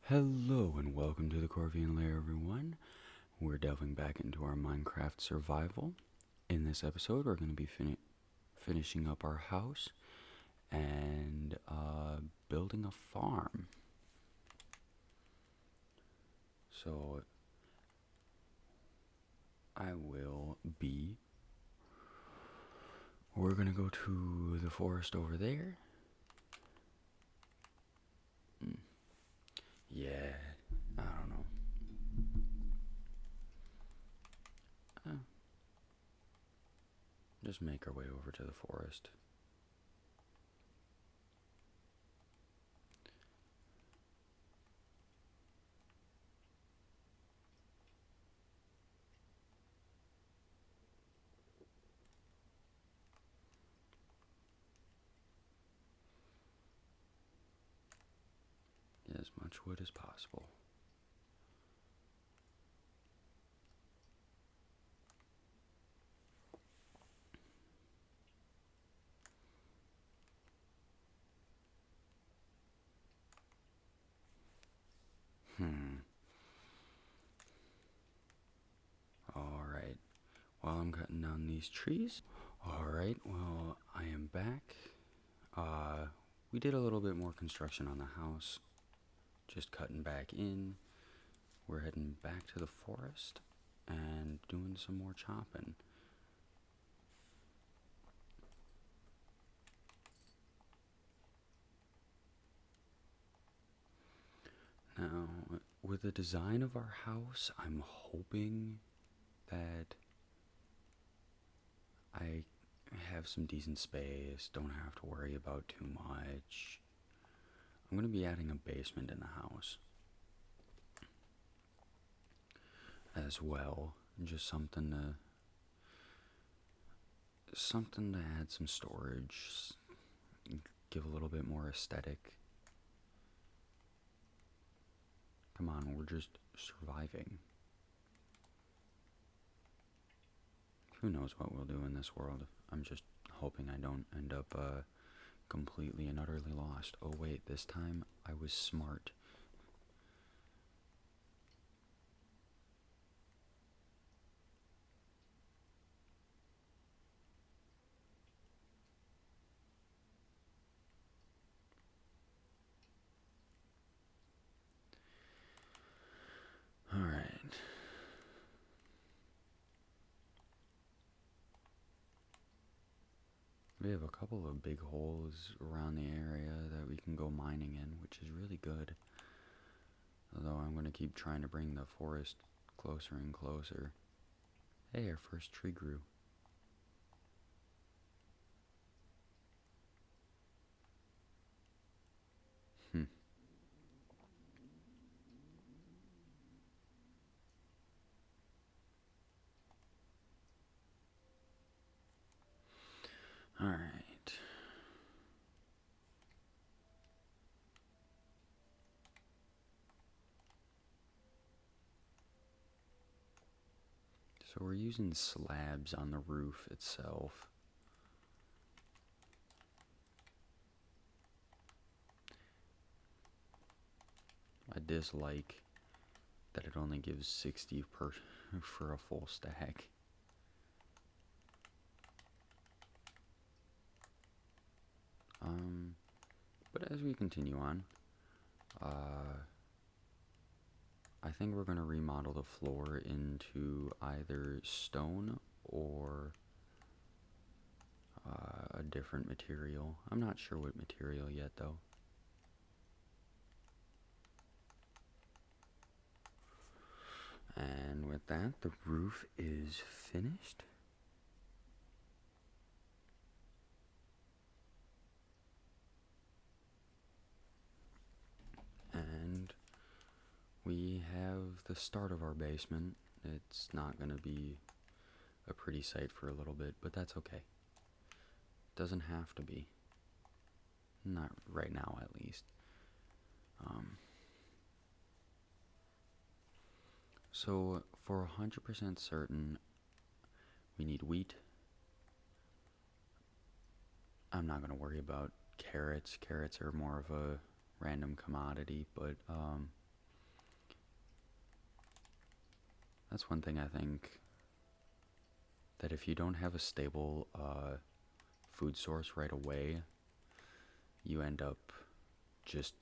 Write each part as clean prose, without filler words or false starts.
Hello and welcome to the Corvian Lair, everyone. We're delving back into our Minecraft survival. In this episode, we're going to be finishing up our house and building a farm. So, we're going to go to the forest over there. Yeah, I don't know. Just make our way over to the forest. Get as much wood as possible. Alright, while I'm cutting down these trees. Alright, well, I am back. We did a little bit more construction on the house. Just cutting back in. We're heading back to the forest and doing some more chopping. Now, with the design of our house, I'm hoping that I have some decent space, don't have to worry about too much. I'm going to be adding a basement in the house as well, just something to add some storage, give a little bit more aesthetic. Come on, we're just surviving. Who knows what we'll do in this world. I'm just hoping I don't end up completely and utterly lost. Oh wait, this time I was smart. Alright. We have a couple of big holes around the area that we can go mining in, which is really good. Although I'm going to keep trying to bring the forest closer and closer. Hey, our first tree grew. Hmm. Alright. So we're using slabs on the roof itself. I dislike that it only gives 60 per for a full stack. But as we continue on, I think we're going to remodel the floor into either stone or a different material. I'm not sure what material yet, though. And with that, the roof is finished. And we have the start of our basement. It's not going to be a pretty sight for a little bit, but that's okay. Doesn't have to be. Not right now, at least. So, for 100% certain, we need wheat. I'm not going to worry about carrots. Carrots are more of a random commodity, but That's one thing I think, that if you don't have a stable food source right away, you end up just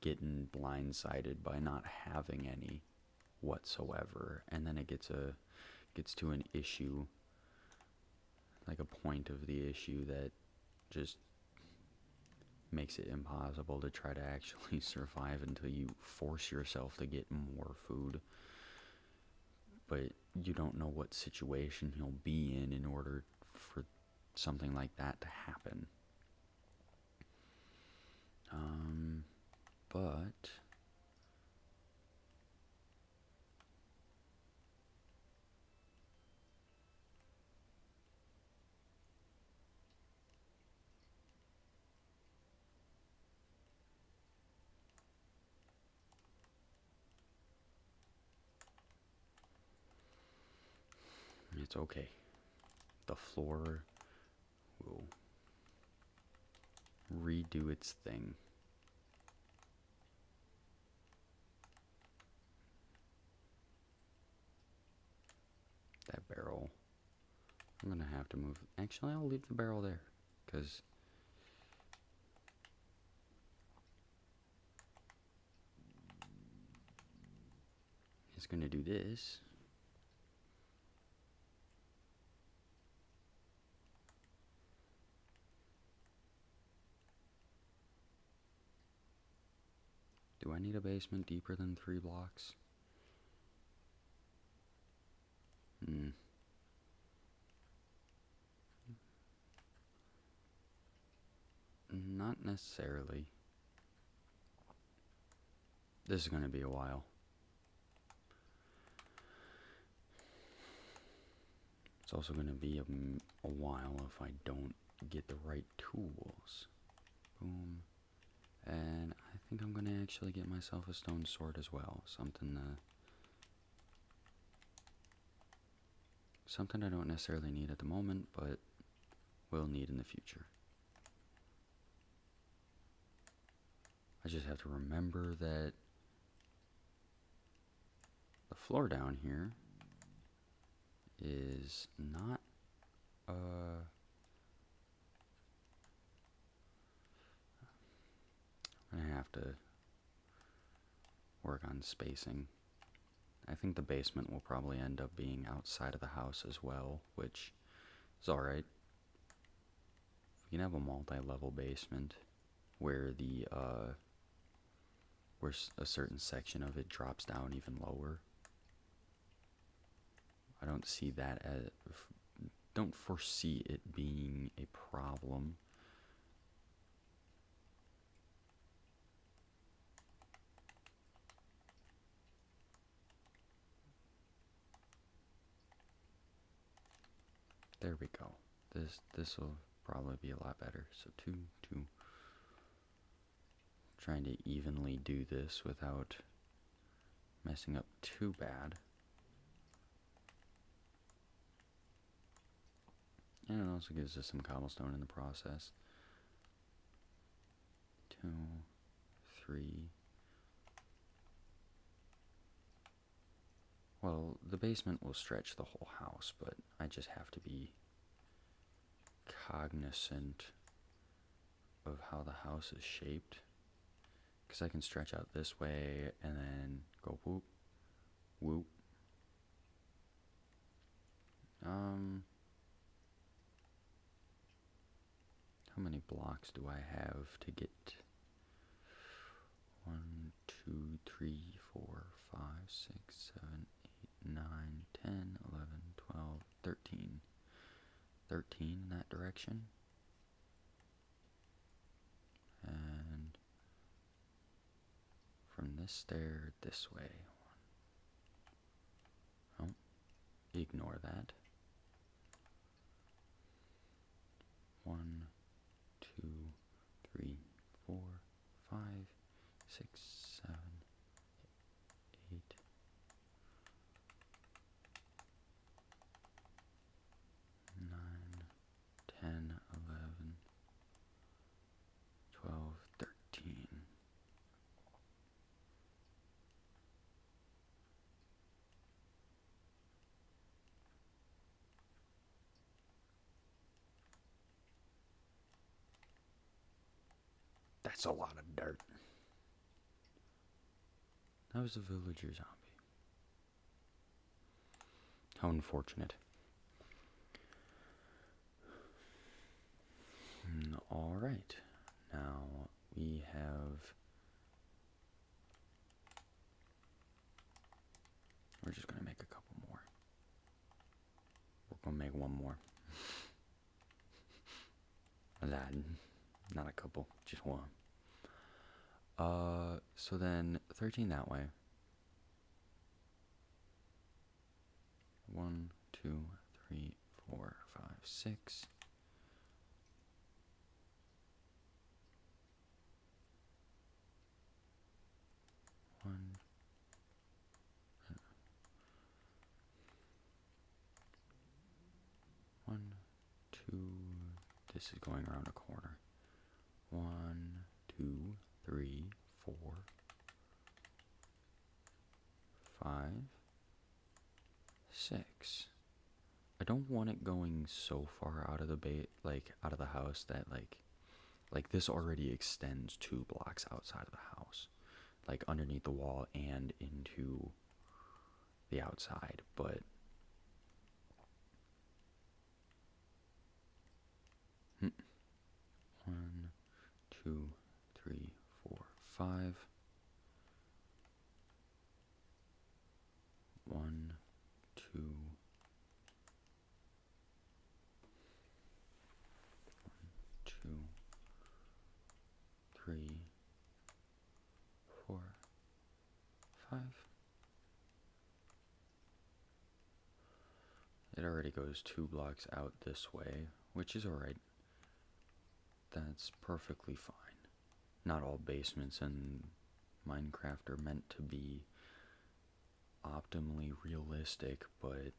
getting blindsided by not having any whatsoever, and then it gets to an issue, like a point of the issue that just makes it impossible to try to actually survive until you force yourself to get more food. But you don't know what situation you'll be in order for something like that to happen. But it's okay. The floor will redo its thing. That barrel, I'm gonna have to move. Actually, I'll leave the barrel there, because it's gonna do this. Do I need a basement deeper than 3 blocks? Not necessarily. This is going to be a while. It's also going to be a while if I don't get the right tools. Boom. And I think I'm going to actually get myself a stone sword as well. Something I don't necessarily need at the moment, but will need in the future. I just have to remember that the floor down here is not I'm gonna have to work on spacing. I think the basement will probably end up being outside of the house as well, which is alright. We can have a multi-level basement where where a certain section of it drops down even lower. I don't see that as, don't foresee it being a problem. There we go. This will probably be a lot better. So 2, 2. Trying to evenly do this without messing up too bad. And it also gives us some cobblestone in the process. 2, 3. Well, the basement will stretch the whole house, but I just have to be cognizant of how the house is shaped. Because I can stretch out this way and then go whoop, whoop. How many blocks do I have to get? 1, 2, 3, 4, 5, 6, 7, 8, 9, 10, 11, 12, 13. 13 in that direction. And from this stair this way. Oh, ignore that. 1, 2, 3, 4, 5, 6, 7, 8. 9, 10, 11, 12, 13. That's a lot of dirt. That was a villager zombie. How unfortunate. Alright. Now we have... We're just going to make a couple more. We're going to make one more. That, not a couple, just one. So then 13 that way. 1, 2, 3, 4, 5, 6. One, two. This is going around a corner. 1, 2, 3, 4, 5, 6. I don't want it going so far out of the out of the house that like this already extends 2 blocks outside of the house, like underneath the wall and into the outside, but one, 2, 3, 4, 5. 1, 2, 2, 3, 4, 5. It already goes 2 blocks out this way, which is alright. That's perfectly fine. Not all basements in Minecraft are meant to be optimally realistic, but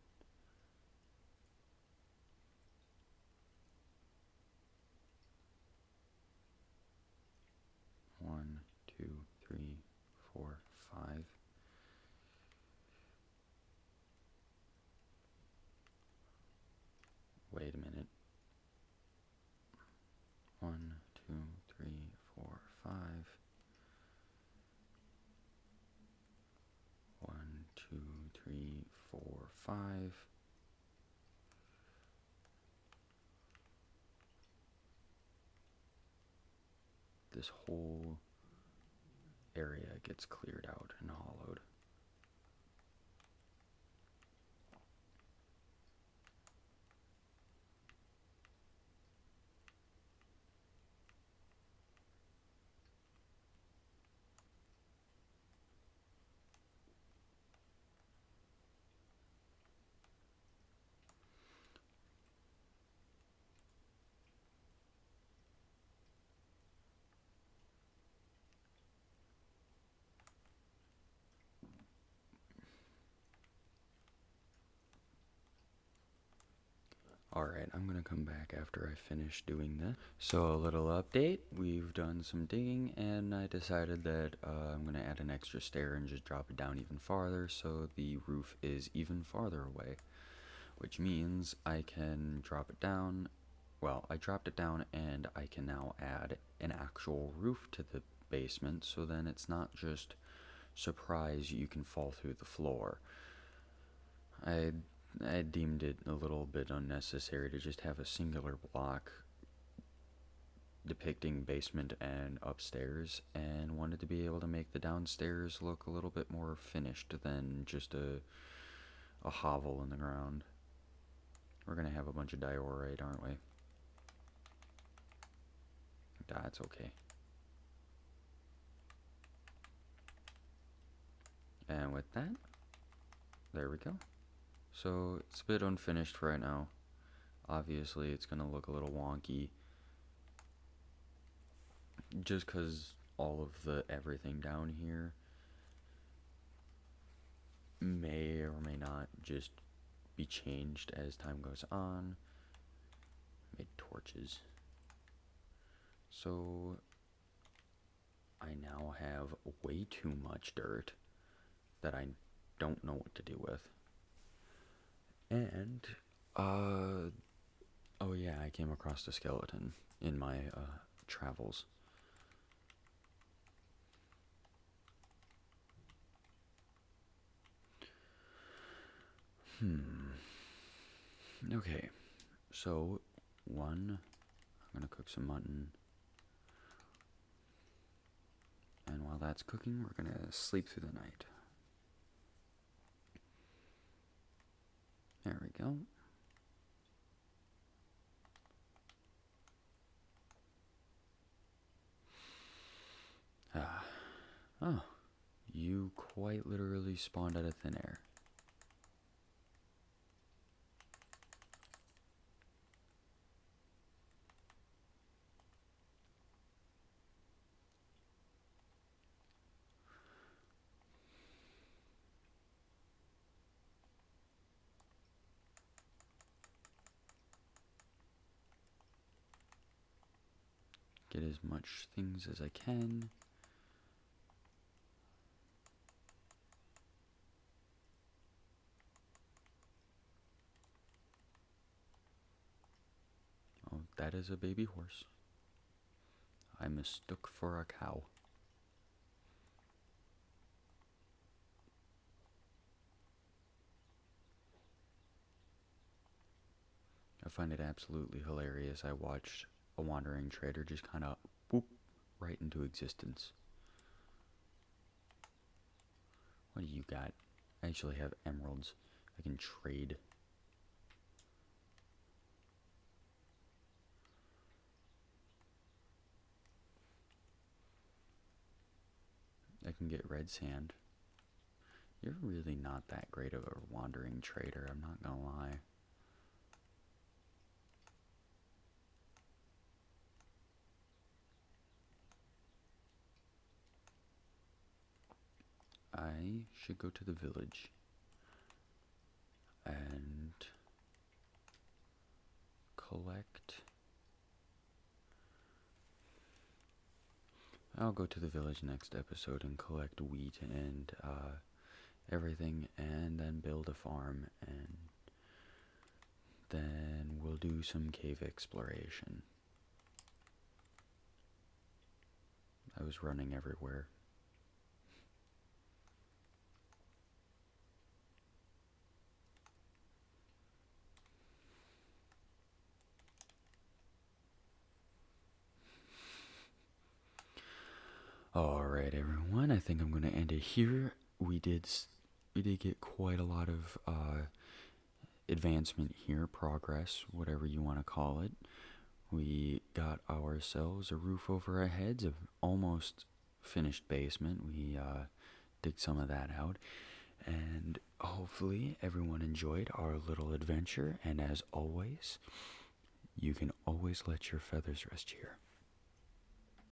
one, two, three, 4, 5. Wait a minute. 1, 2, 3, 4, 5. 1, 2, 3, 4, 5. This whole area gets cleared out and hollowed. Alright, I'm gonna come back after I finish doing this. So a little update, we've done some digging and I decided that I'm gonna add an extra stair and just drop it down even farther so the roof is even farther away. Which means I can drop it down, well, I dropped it down and I can now add an actual roof to the basement so then it's not just surprise you can fall through the floor. I deemed it a little bit unnecessary to just have a singular block depicting basement and upstairs, and wanted to be able to make the downstairs look a little bit more finished than just a hovel in the ground. We're gonna have a bunch of diorite, aren't we? That's okay. And with that, there we go. So it's a bit unfinished right now. Obviously it's gonna look a little wonky just because all of the everything down here may or may not just be changed as time goes on. Made torches. So I now have way too much dirt that I don't know what to do with. And, oh yeah, I came across a skeleton in my travels. Hmm. Okay. So, one, I'm gonna cook some mutton. And while that's cooking, we're gonna sleep through the night. There we go. Ah. Oh. You quite literally spawned out of thin air. Get as much things as I can. Oh, that is a baby horse. I mistook for a cow. I find it absolutely hilarious. I watched a wandering trader just kind of boop right into existence. What do you got? I actually have emeralds. I can trade. I can get red sand. You're really not that great of a wandering trader, I'm not gonna lie. I should go to the village and collect. I'll go to the village next episode and collect wheat and everything, and then build a farm, and then we'll do some cave exploration. I was running everywhere. Alright, everyone, I think I'm going to end it here. We did get quite a lot of advancement here, progress, whatever you want to call it. We got ourselves a roof over our heads, a almost finished basement. We did some of that out, and hopefully everyone enjoyed our little adventure. And as always, you can always let your feathers rest here.